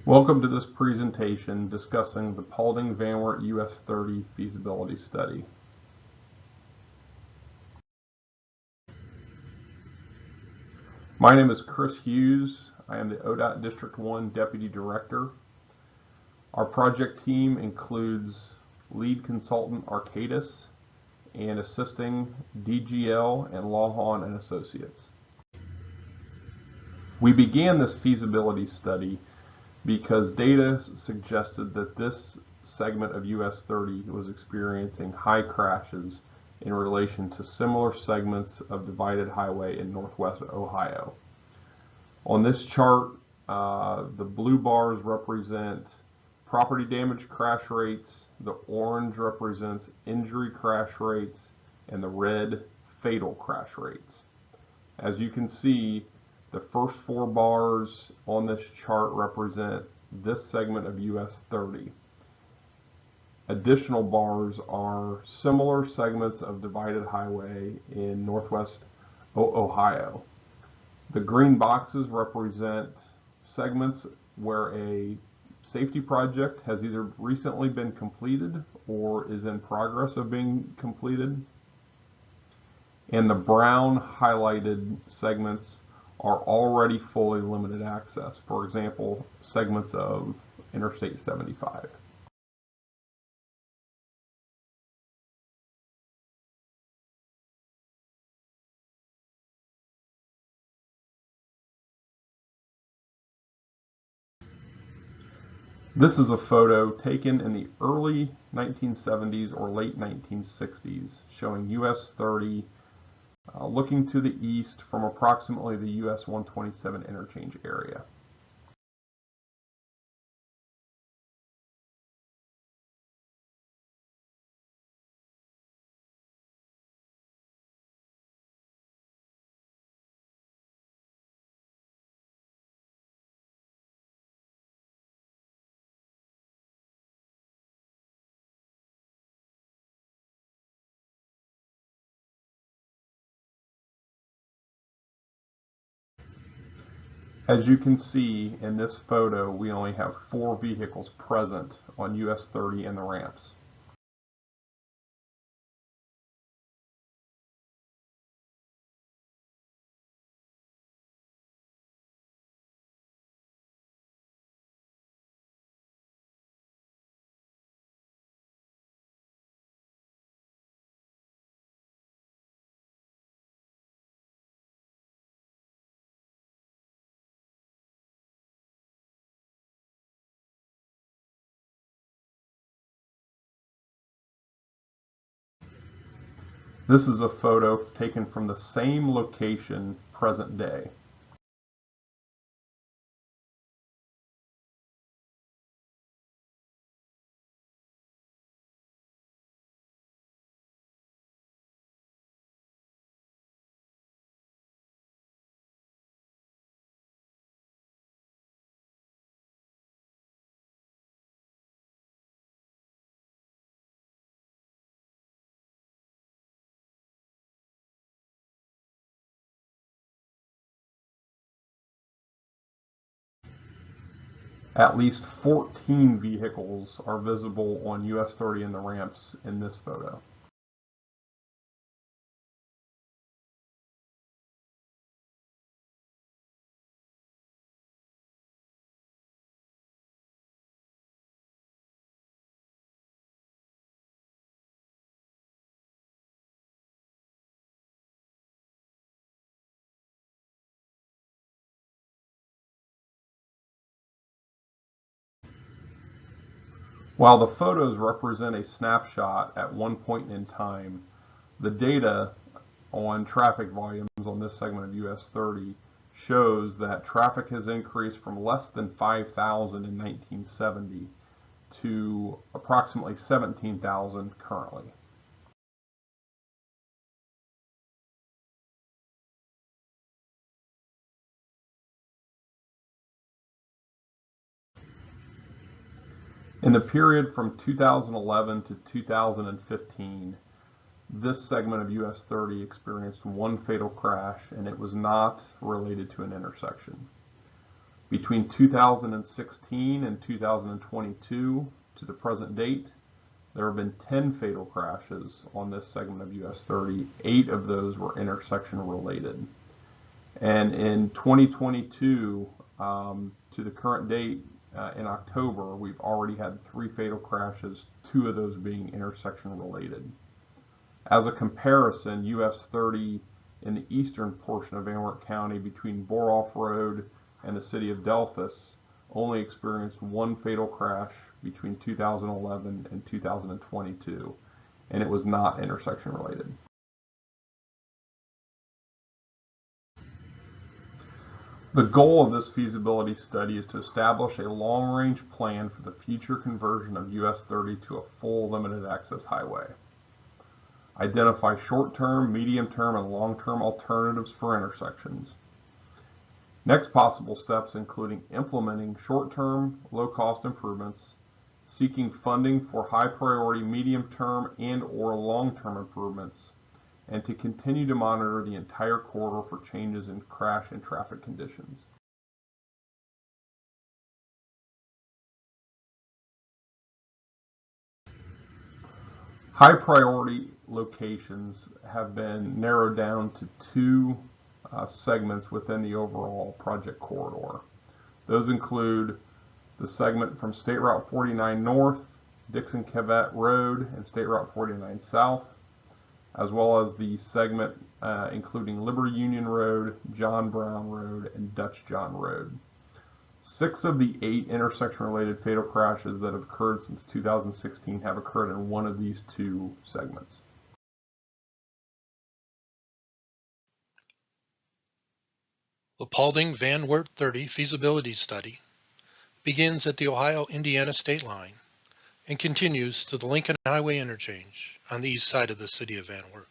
Welcome to this presentation discussing the Paulding and Van Wert US 30 feasibility study. My name is Chris Hughes. I am the ODOT District 1 Deputy Director. Our project team includes lead consultant Arcadis and assisting DGL and Lawhon and Associates. We began this feasibility study because data suggested that this segment of US 30 was experiencing high crashes in relation to similar segments of divided highway in Northwest Ohio. On this chart, the blue bars represent property damage crash rates, the orange represents injury crash rates, and the red fatal crash rates. As you can see, the first four bars on this chart represent this segment of US 30. Additional bars are similar segments of divided highway in Northwest Ohio. The green boxes represent segments where a safety project has either recently been completed or is in progress of being completed. And the brown highlighted segments are already fully limited access. For example, segments of Interstate 75. This is a photo taken in the early 1970s or late 1960s showing US 30 looking to the east from approximately the US 127 interchange area. As you can see in this photo, we only have 4 vehicles present on US 30 and the ramps. This is a photo taken from the same location present day. At least 14 vehicles are visible on US 30 and the ramps in this photo. While the photos represent a snapshot at one point in time, the data on traffic volumes on this segment of US 30 shows that traffic has increased from less than 5,000 in 1970 to approximately 17,000 currently. In the period from 2011 to 2015, this segment of US 30 experienced one fatal crash, and it was not related to an intersection. Between 2016 and 2022 to the present date, there have been 10 fatal crashes on this segment of US 30. 8 of those were intersection related. And in 2022, to the current date, in October, we've already had 3 fatal crashes, 2 of those being intersection related. As a comparison, US 30 in the eastern portion of Van Wert County between Borough Road and the city of Delphus only experienced 1 fatal crash between 2011 and 2022, and it was not intersection related. The goal of this feasibility study is to establish a long-range plan for the future conversion of US 30 to a full limited access highway. Identify short-term, medium-term, and long-term alternatives for intersections. Next possible steps including implementing short-term, low-cost improvements, seeking funding for high-priority medium-term and/or long-term improvements, and to continue to monitor the entire corridor for changes in crash and traffic conditions. High-priority locations have been narrowed down to 2 segments within the overall project corridor. Those include the segment from State Route 49 North, Dixon-Cavett Road, and State Route 49 South, as well as the segment including Liberty Union Road, John Brown Road, and Dutch John Road. 6 of the 8 intersection-related fatal crashes that have occurred since 2016 have occurred in one of these 2 segments. The Paulding and Van Wert 30 feasibility study begins at the Ohio-Indiana state line and continues to the Lincoln Highway interchange on the east side of the city of Van Wert.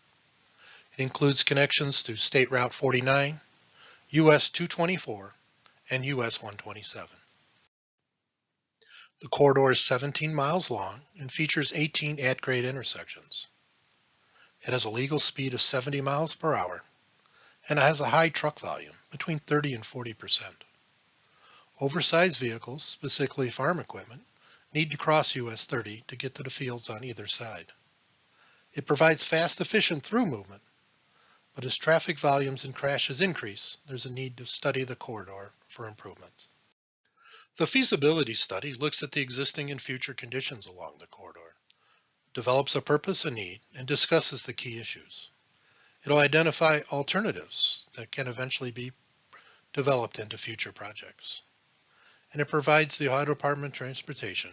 It includes connections to State Route 49, US 224, and US 127. The corridor is 17 miles long and features 18 at-grade intersections. It has a legal speed of 70 miles per hour and it has a high truck volume, between 30 and 40%. Oversized vehicles, specifically farm equipment, need to cross US 30 to get to the fields on either side. It provides fast, efficient through movement, but as traffic volumes and crashes increase, there's a need to study the corridor for improvements. The feasibility study looks at the existing and future conditions along the corridor, develops a purpose and need, and discusses the key issues. It'll identify alternatives that can eventually be developed into future projects. And it provides the Ohio Department of Transportation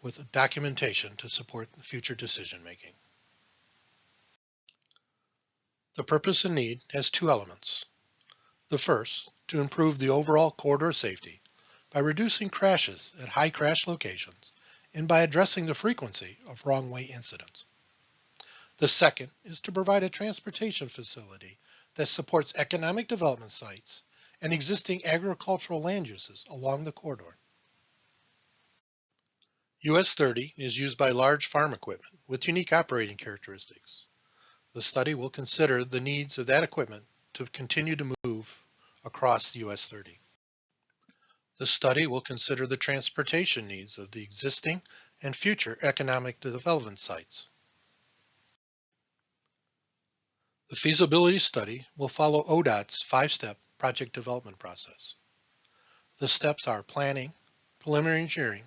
with documentation to support future decision making. The purpose and need has 2 elements. The first, to improve the overall corridor safety by reducing crashes at high crash locations and by addressing the frequency of wrong-way incidents. The second is to provide a transportation facility that supports economic development sites and existing agricultural land uses along the corridor. US 30 is used by large farm equipment with unique operating characteristics. The study will consider the needs of that equipment to continue to move across US 30. The study will consider the transportation needs of the existing and future economic development sites. The feasibility study will follow ODOT's 5-step project development process. The steps are planning, preliminary engineering,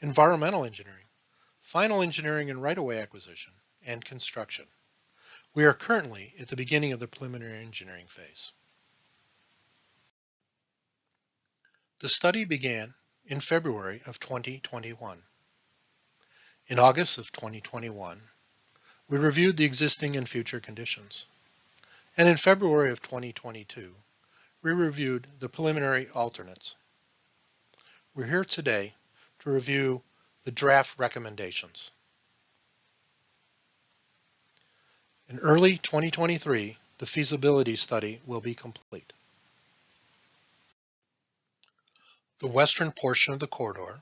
environmental engineering, final engineering and right-of-way acquisition, and construction. We are currently at the beginning of the preliminary engineering phase. The study began in February of 2021. In August of 2021, we reviewed the existing and future conditions. And in February of 2022, we reviewed the preliminary alternates. We're here today to review the draft recommendations. In early 2023, the feasibility study will be complete. The western portion of the corridor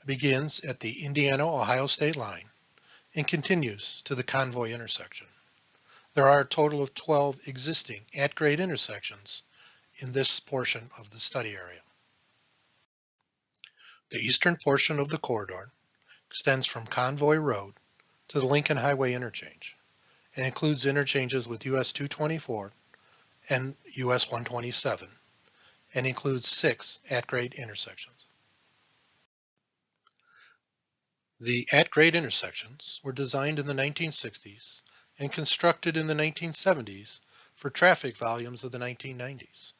begins at the Indiana-Ohio state line and continues to the Convoy intersection. There are a total of 12 existing at-grade intersections in this portion of the study area. The eastern portion of the corridor extends from Convoy Road to the Lincoln Highway interchange and includes interchanges with US 224 and US 127 and includes 6 at-grade intersections. The at-grade intersections were designed in the 1960s and constructed in the 1970s for traffic volumes of the 1990s.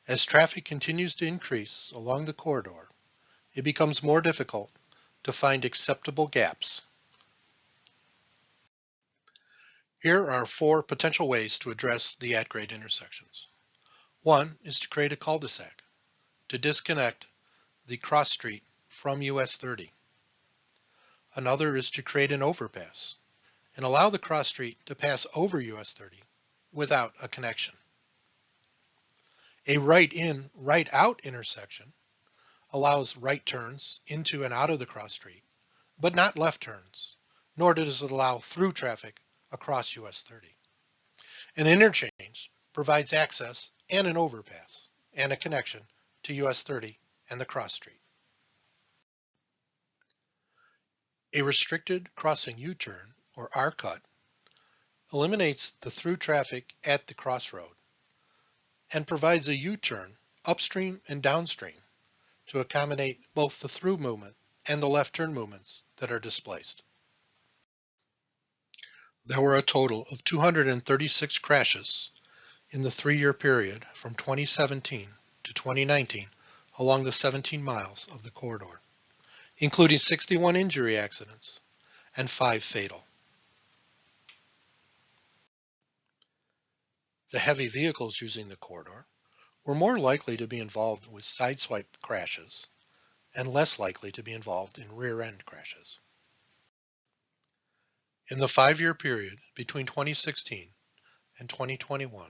As traffic continues to increase along the corridor, it becomes more difficult to find acceptable gaps. Here are 4 potential ways to address the at-grade intersections. One is to create a cul-de-sac to disconnect the cross street from US 30. Another is to create an overpass and allow the cross street to pass over US 30 without a connection. A right-in, right-out intersection allows right turns into and out of the cross street, but not left turns, nor does it allow through traffic across US 30. An interchange provides access and an overpass and a connection to US 30 and the cross street. A restricted crossing U-turn, or R-cut, eliminates the through traffic at the crossroad and provides a U-turn upstream and downstream to accommodate both the through movement and the left turn movements that are displaced. There were a total of 236 crashes in the 3-year period from 2017 to 2019 along the 17 miles of the corridor, including 61 injury accidents and 5 fatal. The heavy vehicles using the corridor were more likely to be involved with sideswipe crashes and less likely to be involved in rear-end crashes. In the 5-year period between 2016 and 2021,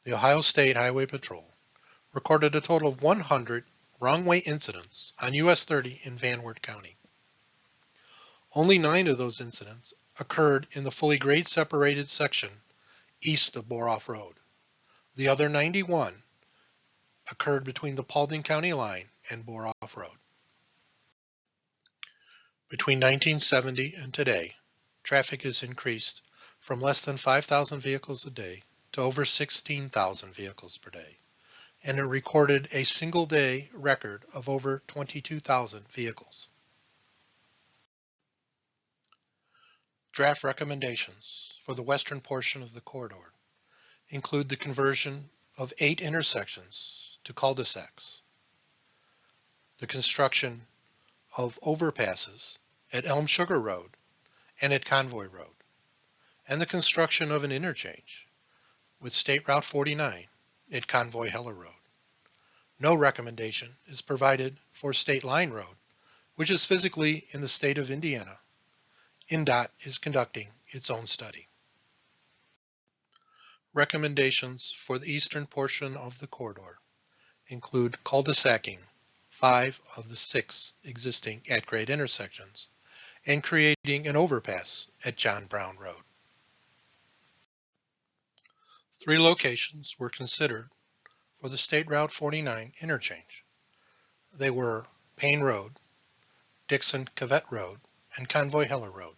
the Ohio State Highway Patrol recorded a total of 100 wrong-way incidents on US 30 in Van Wert County. Only 9 of those incidents occurred in the fully grade-separated section east of Borough Road. The other 91 occurred between the Paulding County line and Borough Road. Between 1970 and today, traffic has increased from less than 5,000 vehicles a day to over 16,000 vehicles per day, and it recorded a single-day record of over 22,000 vehicles. Draft recommendations for the western portion of the corridor include the conversion of 8 intersections to cul-de-sacs, the construction of overpasses at Elm Sugar Road and at Convoy Road, and the construction of an interchange with State Route 49 at Convoy Heller Road. No recommendation is provided for State Line Road, which is physically in the state of Indiana. INDOT is conducting its own study. Recommendations for the eastern portion of the corridor include cul-de-sacing 5 of the 6 existing at-grade intersections and creating an overpass at John Brown Road. 3 locations were considered for the State Route 49 interchange. They were Payne Road, Dixon Cavett Road, and Convoy Heller Road.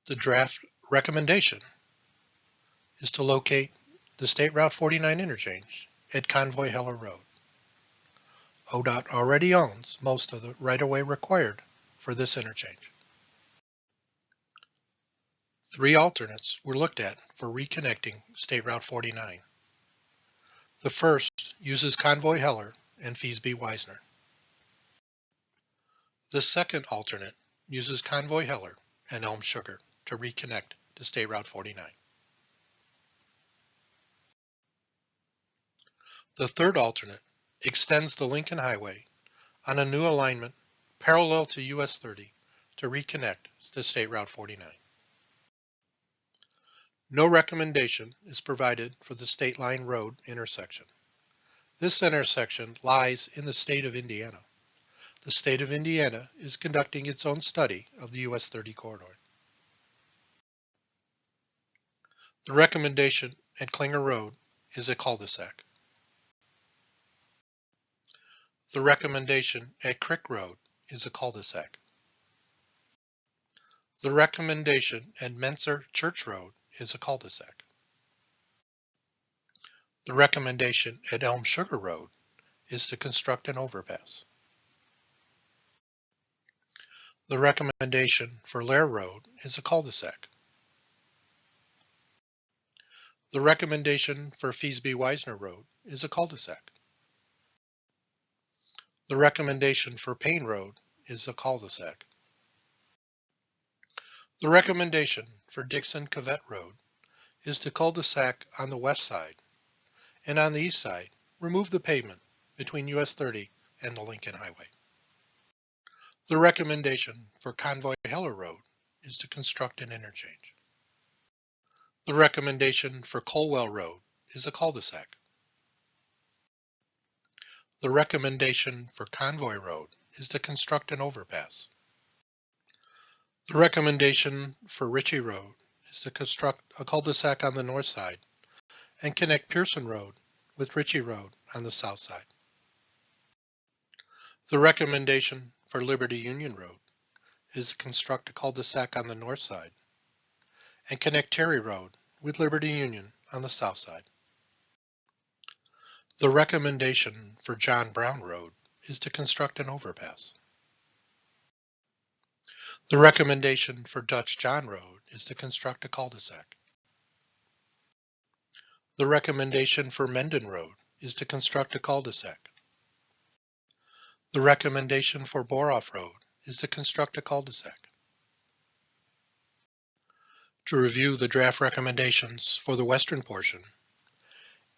The draft recommendation is to locate the State Route 49 interchange at Convoy Heller Road. ODOT already owns most of the right-of-way required for this interchange. 3 alternates were looked at for reconnecting State Route 49. The first uses Convoy Heller and Feasibility Wisner. The second alternate uses Convoy Heller and Elm Sugar to reconnect to State Route 49. The third alternate extends the Lincoln Highway on a new alignment parallel to US 30 to reconnect to State Route 49. No recommendation is provided for the State Line Road intersection. This intersection lies in the state of Indiana. The state of Indiana is conducting its own study of the US 30 corridor. The recommendation at Klinger Road is a cul-de-sac. The recommendation at Crick Road is a cul-de-sac. The recommendation at Menser Church Road is a cul-de-sac. The recommendation at Elm Sugar Road is to construct an overpass. The recommendation for Lair Road is a cul-de-sac. The recommendation for Feasby-Wisner Road is a cul-de-sac. The recommendation for Payne Road is a cul-de-sac. The recommendation for Dixon-Cavett Road is to cul-de-sac on the west side, and on the east side, remove the pavement between US 30 and the Lincoln Highway. The recommendation for Convoy-Heller Road is to construct an interchange. The recommendation for Colwell Road is a cul-de-sac. The recommendation for Convoy Road is to construct an overpass. The recommendation for Ritchie Road is to construct a cul-de-sac on the north side and connect Pearson Road with Ritchie Road on the south side. The recommendation for Liberty Union Road is to construct a cul-de-sac on the north side and connect Terry Road with Liberty Union on the south side. The recommendation for John Brown Road is to construct an overpass. The recommendation for Dutch John Road is to construct a cul-de-sac. The recommendation for Mendon Road is to construct a cul-de-sac. The recommendation for Borough Road is to construct a cul-de-sac. To review the draft recommendations for the western portion,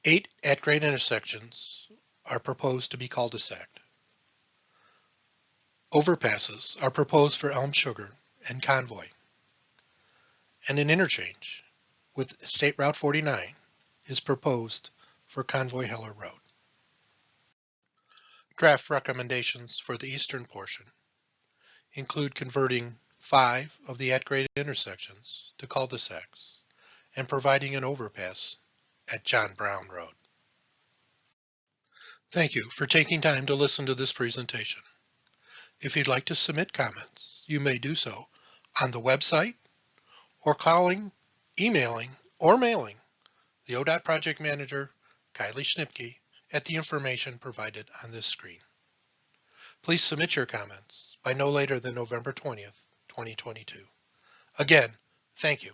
8 at-grade intersections are proposed to be cul-de-saced. Overpasses are proposed for Elm Sugar and Convoy, and an interchange with State Route 49 is proposed for Convoy-Heller Road. Draft recommendations for the eastern portion include converting 5 of the at-grade intersections to cul-de-sacs and providing an overpass at John Brown Road. Thank you for taking time to listen to this presentation. If you'd like to submit comments, you may do so on the website or calling, emailing, or mailing the ODOT Project Manager, Kylie Schnipke, at the information provided on this screen. Please submit your comments by no later than November 20th, 2022. Again, thank you.